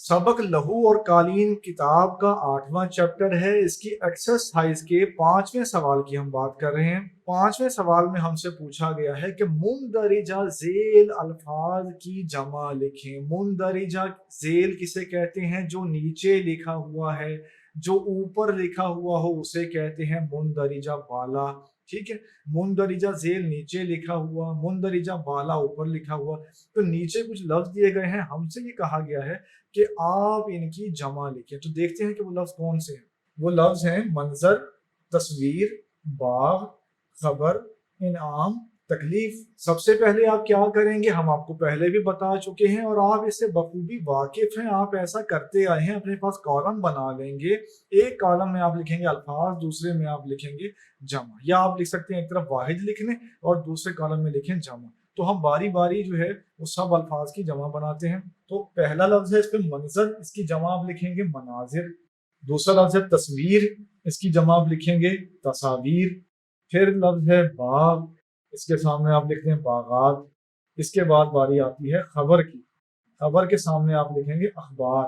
सबक लहू और कालीन किताब का 8वां चैप्टर है। इसकी एक्सरसाइज के 5वें सवाल की हम बात कर रहे हैं। 5वें सवाल में हमसे पूछा गया है कि मुंदरिजा झेल अल्फाज की जमा लिखें। मुंदरिजा झेल किसे कहते हैं? जो नीचे लिखा हुआ है, जो ऊपर लिखा हुआ हो उसे कहते हैं मुंदरिजा बाला। ठीक है, मुंदरिजा झेल नीचे लिखा हुआ, मुंदरिजा बाला ऊपर लिखा हुआ। तो नीचे कुछ लफ्ज दिए गए हैं, हमसे ये कहा गया है कि आप इनकी जमा लिखें। तो देखते हैं कि वो लफ्ज कौन से हैं। वो लफ्ज हैं मंजर, तस्वीर, बाग, खबर, इनाम, तकलीफ। सबसे पहले आप क्या करेंगे, हम आपको पहले भी बता चुके हैं और आप इससे बखूबी वाकिफ हैं, आप ऐसा करते आए हैं। अपने पास कॉलम बना लेंगे, एक कॉलम में आप लिखेंगे अल्फाज, दूसरे में आप लिखेंगे जमा, या आप लिख सकते हैं एक तरफ वाहिद लिख लें और दूसरे कॉलम में लिखें जमा। तो हम बारी बारी जो है वो सब अल्फाज की जमा बनाते हैं। तो पहला लफ्ज है इस पे मंजर, इसकी जमा आप लिखेंगे मनाजिर। दूसरा लफ्ज है तस्वीर, इसकी जमा आप लिखेंगे तस्वीर। फिर लफ्ज है बाग, इसके सामने आप लिखते हैं बागात। इसके बाद बारी आती है खबर की, खबर के सामने आप लिखेंगे अखबार।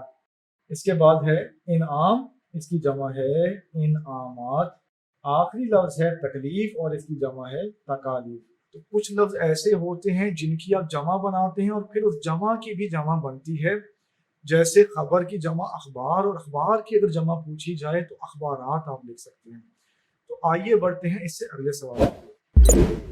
इसके बाद है इनाम, इसकी जमा है इनामात। आखिरी लफ्ज है तकलीफ और इसकी जमा है तकालीफ। तो कुछ लफ्ज ऐसे होते हैं जिनकी आप जमा बनाते हैं और फिर उस जमा की भी जमा बनती है। जैसे खबर की जमा अखबार, और अखबार की अगर जमा पूछी जाए तो अखबारात आप लिख सकते हैं। तो आइए बढ़ते हैं इससे अगले सवाल।